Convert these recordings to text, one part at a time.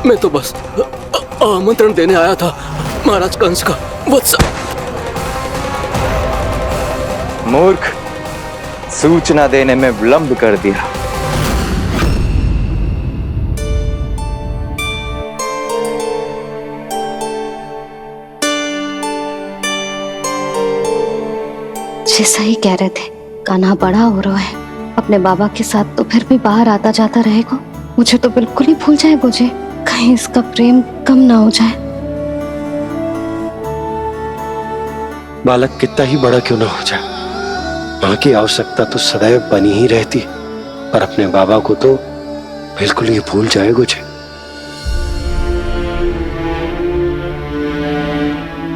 मैं तो बस आमंत्रण देने आया था महाराज कंस का। वत्स मूर्ख, सूचना देने में विलंब कर दिया। जैसा ही कह रहे थे, कान्हा बड़ा हो रहा है अपने बाबा के साथ, तो फिर भी बाहर आता जाता रहेगा। मुझे तो बिल्कुल ही भूल जाए मुझे, कहीं इसका प्रेम कम ना हो जाए। बालक कितना ही बड़ा क्यों ना हो जाए, मां की आवश्यकता तो सदैव बनी ही रहती, पर अपने बाबा को तो बिल्कुल ही भूल जाए मुझे।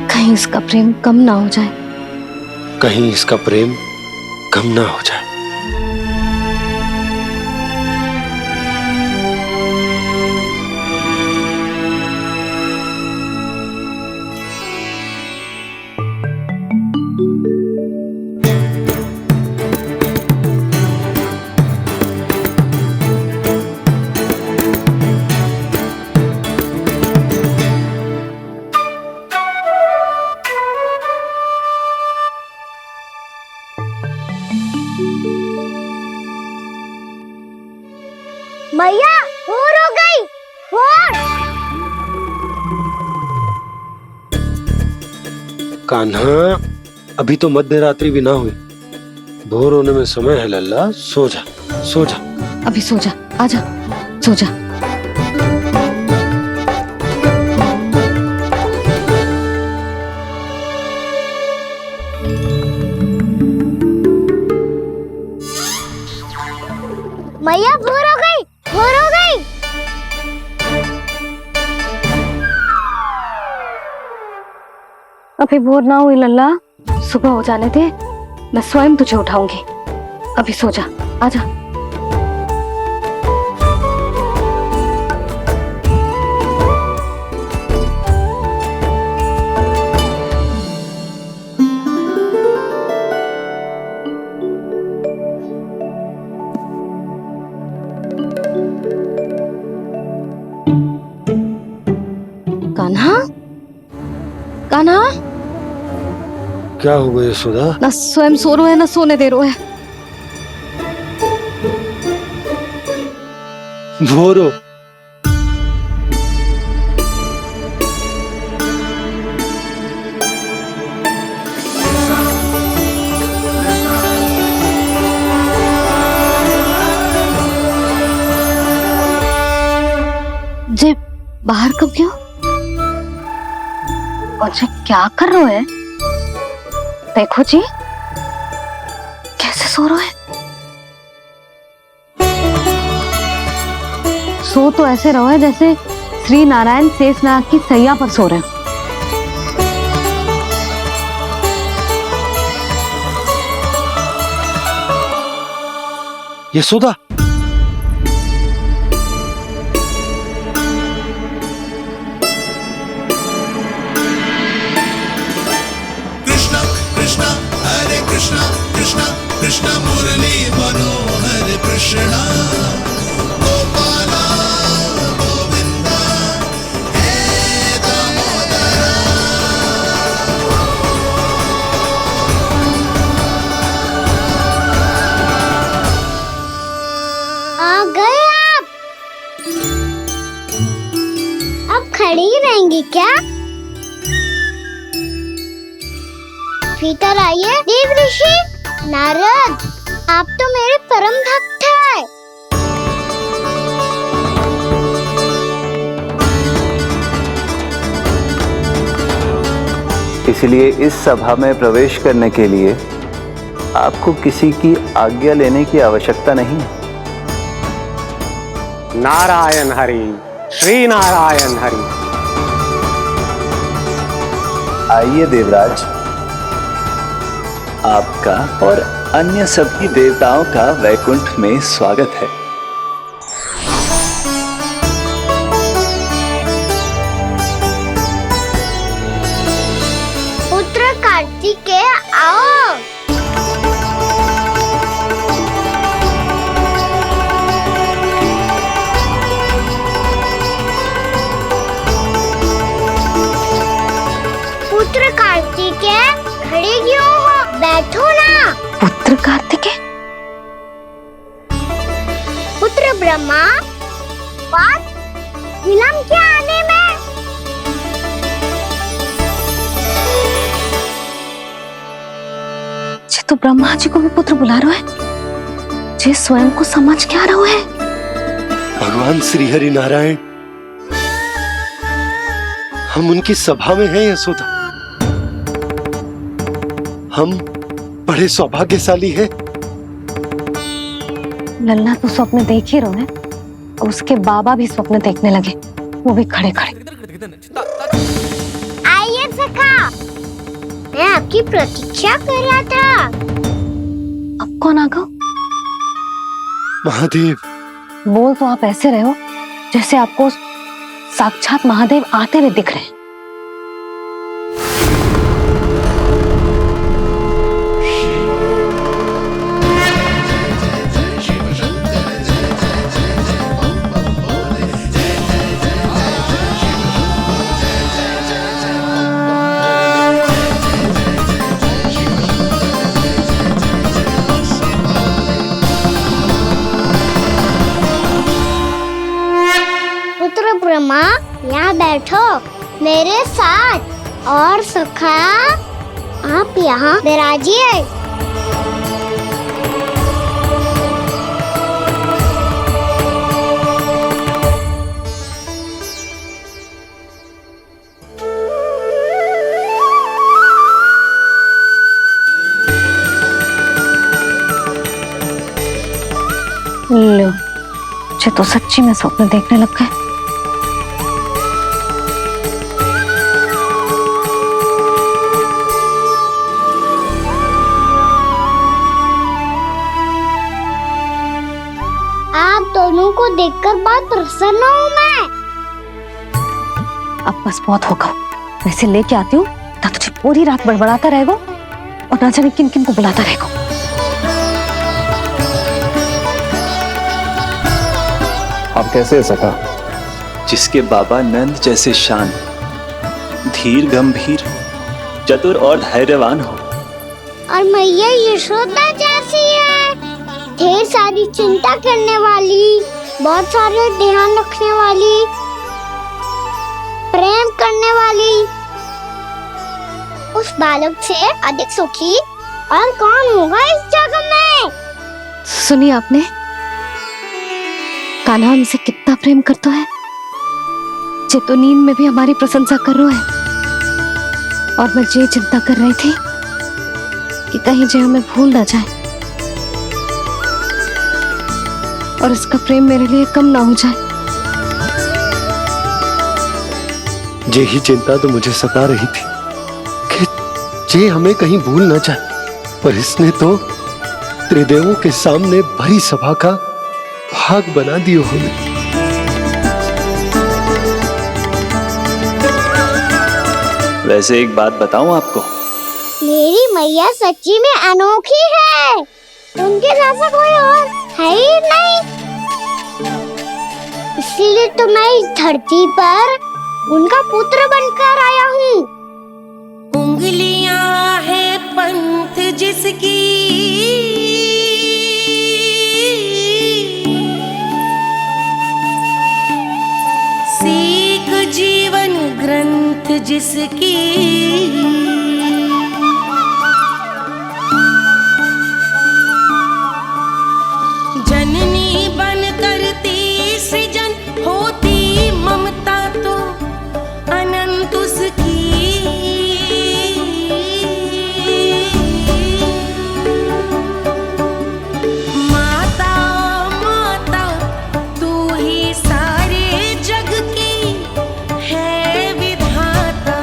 कहीं इसका प्रेम कम ना हो जाए, कहीं इसका प्रेम कम ना हो जाए। मैया भोर हो गई, भोर। कान्हा, अभी तो मध्य रात्रि भी ना हुई, भोर होने में समय है लल्ला। सो जा, सो जा। अभी सो जा, आजा, सो जा। मैया भोर हो गई, भोर हो गई। अभी भोर ना हुई लल्ला, सुबह हो जाने दे, मैं स्वयं तुझे उठाऊंगी। अभी सो जा, आजा। कान्हा, कान्हा, क्या हो गया यशोदा? ना स्वयं सो रो है ना सोने दे रो है। भोर हो। जे बाहर कब क्यों? और जे क्या कर रहे है? देखो जी, कैसे सो रहे है। सो तो ऐसे रहो है जैसे श्री नारायण शेषनाग की सैया पर सो रहे हैं। यशोदा, कृष्णा कृष्णा कृष्ण मुरली मनोहर कृष्णा गोपाला गोविंदा हे दामोदरा। आ गए आप? अब खड़ी ही रहेंगी क्या? भीतर आइए देव ऋषि। नारद, आप तो मेरे परम भक्त हैं। इसलिए इस सभा में प्रवेश करने के लिए आपको किसी की आज्ञा लेने की आवश्यकता नहीं है। नारायण हरि, श्री नारायण हरि। आइए देवराज, आपका और अन्य सभी देवताओं का वैकुंठ में स्वागत है। पुत्र कार्तिकेय आओ। पुत्र कार्तिकेय? पुत्र ब्रह्मा, बात विलंब क्या आने में? जे तो ब्रह्मा जी को भी पुत्र बुला रहा है, जे स्वयं को समझ क्या रहा है। भगवान श्री हरि नारायण, हम उनकी सभा में हैं यशोदा। हम बड़े सौभाग्यशाली हैं। लल्ला तो स्वप्न देख ही रहे हैं, और उसके बाबा भी स्वप्न देखने लगे, वो भी खड़े खड़े। आइए सखा, मैं आपकी प्रतीक्षा कर रहा था। अब कौन आ गया? महादेव। बोल तो आप ऐसे रहे हो जैसे आपको साक्षात महादेव आते हुए दिख रहे हैं। पुत्र ब्रह्मा, यहाँ बैठो मेरे साथ, और सखा आप यहाँ विराजिए। लो, मुझे तो सच्ची में स्वप्न देखने लग गए। आप दोनों को देखकर बहुत प्रसन्न हूँ मैं। अब बस बहुत होगा, वैसे लेके आती हूँ ना, तुझे पूरी रात बड़बड़ाता रहेगा और ना जाने किन किन को बुलाता रहेगा। आप कैसे है सखा? जिसके बाबा नंद जैसे शांत, धीर गंभीर, चतुर और धैर्यवान हो, और मैया यशोदा जैसी है, ढेर सारी चिंता करने वाली, बहुत सारे ध्यान रखने वाली, प्रेम करने वाली। उस बालक से अधिक सुखी और कौन होगा इस जग में? सुनिए आपने, कान्हा हमसे कितना प्रेम करता है, जे तो नींद में भी हमारी प्रशंसा कर रहा है। और मैं ये चिंता कर रही थी कि कहीं जे हमें भूल ना जाए और इसका प्रेम मेरे लिए कम ना हो जाए। यही चिंता तो मुझे सता रही थी कि जे हमें कहीं भूल ना जाए, पर इसने तो त्रिदेवों के सामने भरी सभा का भाग बना दियो हमें। वैसे एक बात बताऊं आपको, मेरी मैया सच्ची में अनोखी है, उनके जैसा कोई और है ही नहीं। इसीलिए तो मैं इस धरती पर उनका पुत्र बनकर आया हूँ। उंगलियां है पंथ जिसकी, सीख जीवन ग्रंथ जिसकी, जननी बन करती सृजन होती ममता तो अनंत उसकी। माता माता तू ही सारे जग की है विधाता,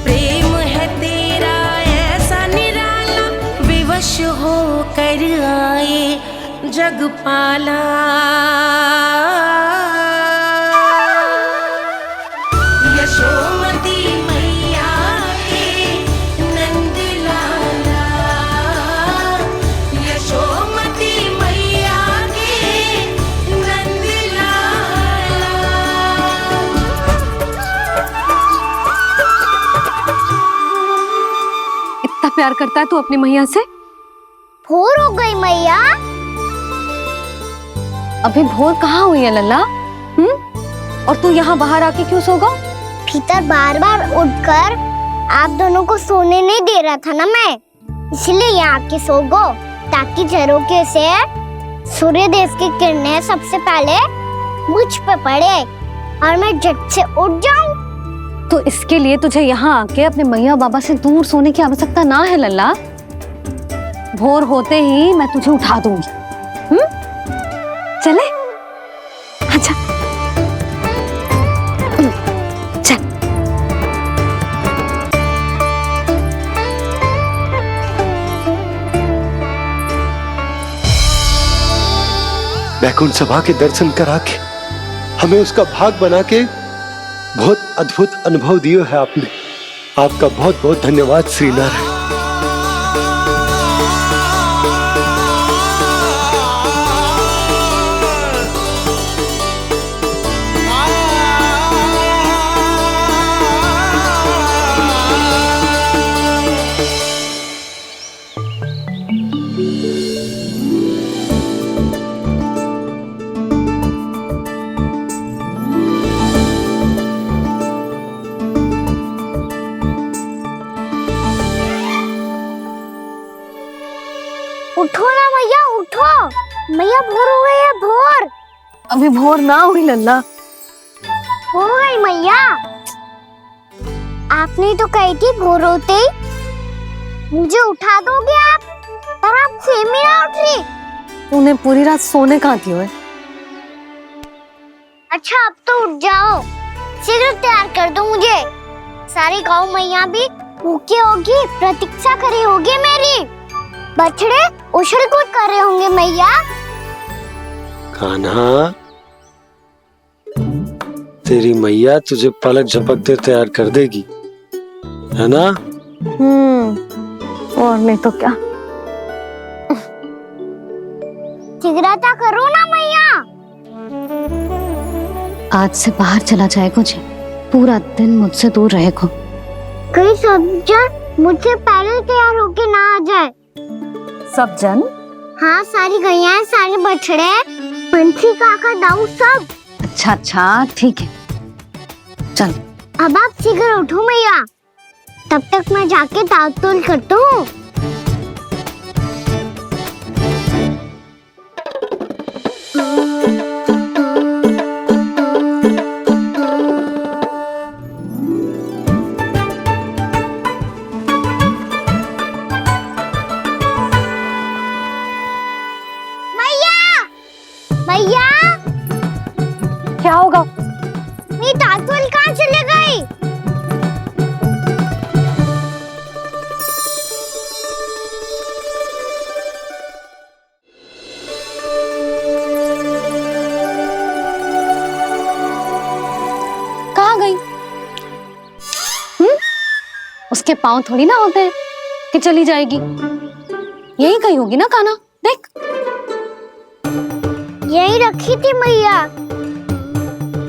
प्रेम है तेरा ऐसा निराला, विवश हो कर आए जग पाला। यशोमती मैया के नंद लाला, यशोमती मैया के नंद लाला। इतना प्यार करता है तू अपनी मैया से? भोर हो गई मैया। अभी भोर कहाँ हुई है लल्ला? और तू यहाँ बाहर आके क्यों सो गया? भीतर बार बार उठकर आप दोनों को सोने नहीं दे रहा था ना मैं, इसलिए यहाँ आके सो गो, ताकि झरोके से सूर्य देव की किरणें सबसे पहले मुझ पे पड़े और मैं झट से उठ जाऊं। तो इसके लिए तुझे यहाँ आके अपने मैया बाबा से दूर सोने की आवश्यकता ना है लल्ला। भोर होते ही मैं तुझे उठा दूंगी। चले अच्छा चल। वैकुंठ सभा के दर्शन करा के हमें उसका भाग बना के बहुत अद्भुत अनुभव दिए है आपने। आपका बहुत बहुत धन्यवाद श्री नारायण। उठो ना मैया, उठो। मैया भोर हो गई है, भोर। अभी भोर ना हुई लल्ला। हो गई मैया। आपने तो कही थी भोर होते ही मुझे उठा दोगे आप, पर आप फिर भी ना उठ रही। तूने पूरी रात सोने कहाँ थी ओए? अच्छा अब तो उठ जाओ, शीघ्र तैयार कर दो मुझे। सारी गाँव मैया भी भूखी होगी, प्रतीक्षा करी होगी मेरी। बछड़े उछल कूद कर रहे होंगे मैया। कान्हा, तेरी मैया तुझे पलक झपकते तैयार कर देगी, है ना? और नहीं तो क्या। शीघ्रता करो ना मैया। आज से बाहर चला जाएगा जी, पूरा दिन मुझसे दूर रहेगा। कहीं सब जन मुझसे पहले तैयार होके ना आ जाए। सब जन? हाँ, सारी गैया, सारे बछड़े, पंछी, काका, दाऊ सब। अच्छा अच्छा ठीक है, चल। अब आप शीघ्र उठो मैया, तब तक मैं जाके ताल-तोल करता हूँ। मैया, क्या होगा? मेरी ताल-तोल कहाँ चले गई? कहाँ गई? उसके पाँव थोड़ी ना होते हैं कि चली जाएगी। यही कहीं होगी ना कान्हा, देख। यही रखी थी मैया,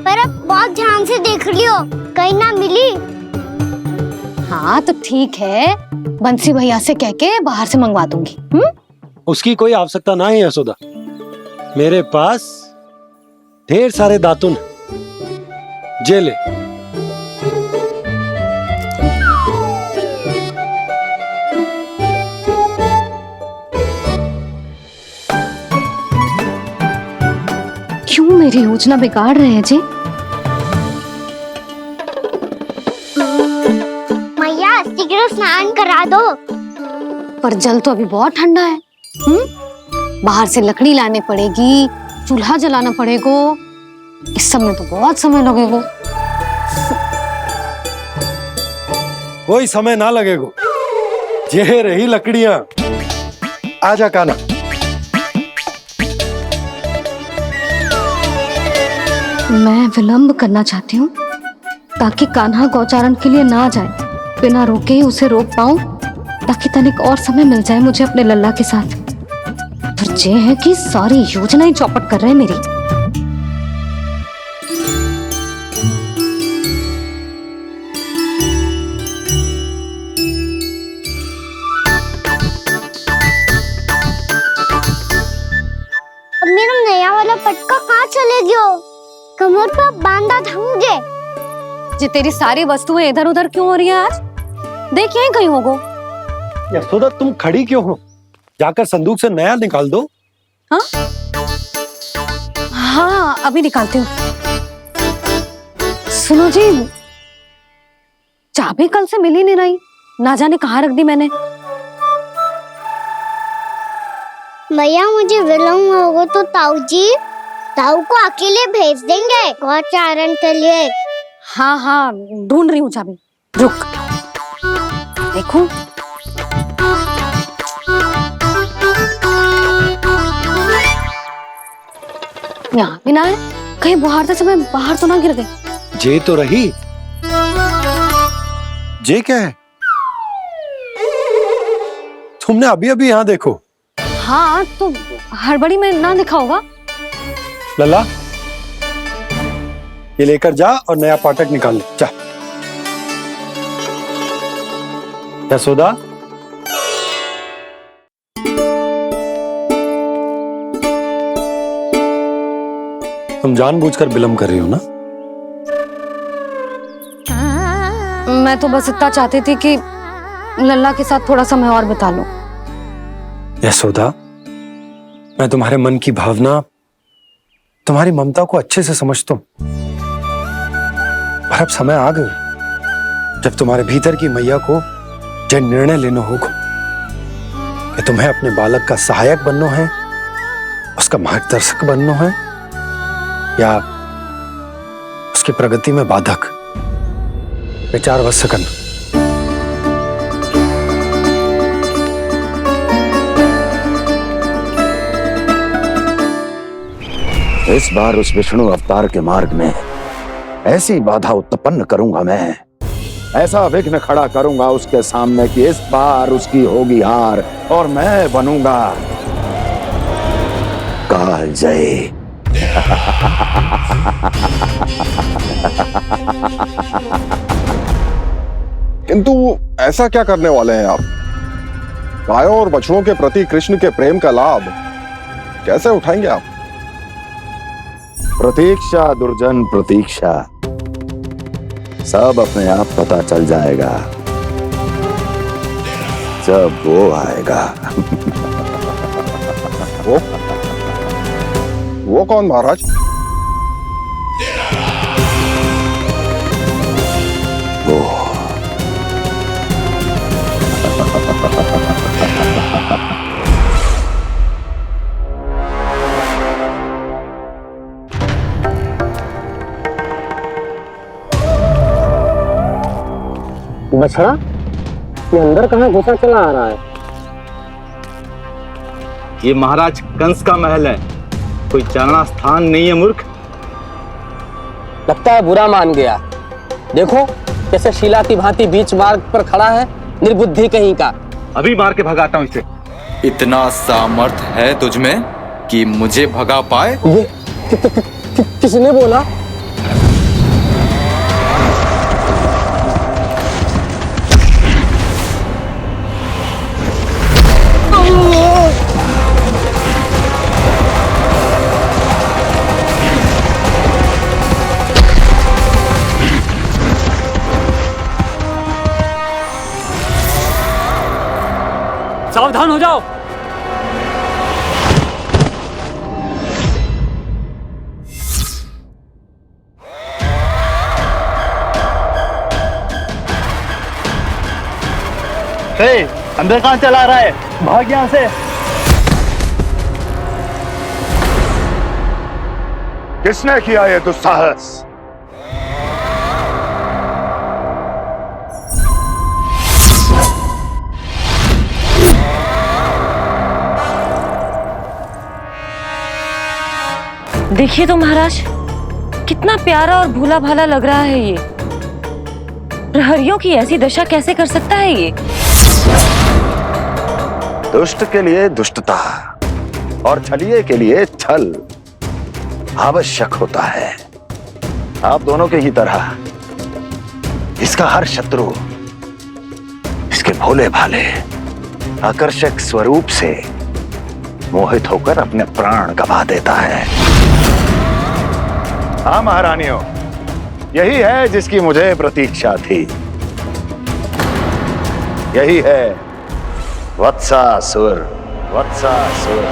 पर अब बहुत ध्यान से देख लियो, कहीं ना मिली। हाँ तो ठीक है, बंसी भैया से कह के बाहर से मंगवा दूंगी। उसकी कोई आवश्यकता ना है यशोदा, मेरे पास ढेर सारे दातुन जे ले। क्यों मेरी योजना बिगाड़ रहे हैं जी? मैया शीघ्र स्नान करा दो। पर जल तो अभी बहुत ठंडा है। बाहर से लकड़ी लाने पड़ेगी, चूल्हा जलाना पड़ेगा, इस सब में तो बहुत समय लगेगा। कोई समय ना लगेगा, ये रही लकड़ियां। आजा कान्हा। मैं विलंब करना चाहती हूँ ताकि कान्हा गौचारण के लिए ना जाए, बिना रोके ही उसे रोक पाऊं, ताकि तनिक और समय मिल जाए मुझे अपने लल्ला के साथ। पर ये है कि सारी योजना ही चौपट कर रहे हैं मेरी। का कहाँ चले गयो? कमर पर बांधा था मुझे। जी तेरी सारी वस्तुएं इधर उधर क्यों हो रही है आज? देख यहीं कहीं होगो। यशोदा तुम खड़ी क्यों हो? जाकर संदूक से नया निकाल दो। हाँ हाँ अभी निकालती हूँ। सुनो जी, चाबी कल से मिल ही नहीं रही, ना जाने कहाँ रख दी मैंने। भैया मुझे विलम्ब होगा तो ताऊ को अकेले भेज देंगे गौचारण के लिए। हाँ हाँ ढूंढ रही हूँ चाबी, रुक। देखूं। यहाँ भी ना है, कहीं बुहारते समय बाहर तो ना गिर गई। जे तो रही। जे क्या है? तुमने अभी अभी यहाँ देखो। हाँ तो हड़बड़ी में ना दिखा होगा। लला ये लेकर जा और नया पाठक निकाल ले, जा। यशोदा तुम जानबूझकर विलम्ब कर रही हो ना? मैं तो बस इतना चाहती थी कि लल्ला के साथ थोड़ा समय और बिता लूं। यशोदा मैं तुम्हारे मन की भावना, तुम्हारी ममता को अच्छे से समझता हूं, पर अब समय आ गया जब तुम्हारे भीतर की मैया को जो निर्णय लेना होगा कि तुम्हें अपने बालक का सहायक बनना है, उसका मार्गदर्शक बनना है, या उसकी प्रगति में बाधक। विचार अवश्य करना। इस बार उस विष्णु अवतार के मार्ग में ऐसी बाधा उत्पन्न करूंगा मैं, ऐसा विघ्न खड़ा करूंगा उसके सामने कि इस बार उसकी होगी हार और मैं बनूंगा कालजयी। किंतु ऐसा क्या करने वाले हैं आप? गायों और बछड़ों के प्रति कृष्ण के प्रेम का लाभ कैसे उठाएंगे आप? प्रतीक्षा दुर्जन प्रतीक्षा, सब अपने आप पता चल जाएगा जब वो आएगा। वो कौन महाराज? वो बछड़ा ये अंदर कहाँ घुसा चला आ रहा है? ये महाराज कंस का महल है, कोई जाना स्थान नहीं है मूर्ख। लगता है बुरा मान गया। देखो कैसे शीला की भांति बीच मार्ग पर खड़ा है, निर्बुद्धि कहीं का। अभी मार के भगाता हूँ इसे। इतना सामर्थ है तुझमें कि मुझे भगा पाए? ये किसने बोला? सावधान हो जाओ। अंदर कहाँ चला रहा है? भाग यहाँ से। किसने किया ये दुस्साहस? देखिए तो महाराज, कितना प्यारा और भोला भाला लग रहा है ये। प्रहरियों की ऐसी दशा कैसे कर सकता है ये? दुष्ट के लिए दुष्टता और छलिए के लिए छल आवश्यक होता है। आप दोनों के ही तरह इसका हर शत्रु इसके भोले भाले आकर्षक स्वरूप से मोहित होकर अपने प्राण गंवा देता है। हाँ महारानियों, यही है जिसकी मुझे प्रतीक्षा थी। यही है वत्सासुर। वत्सासुर।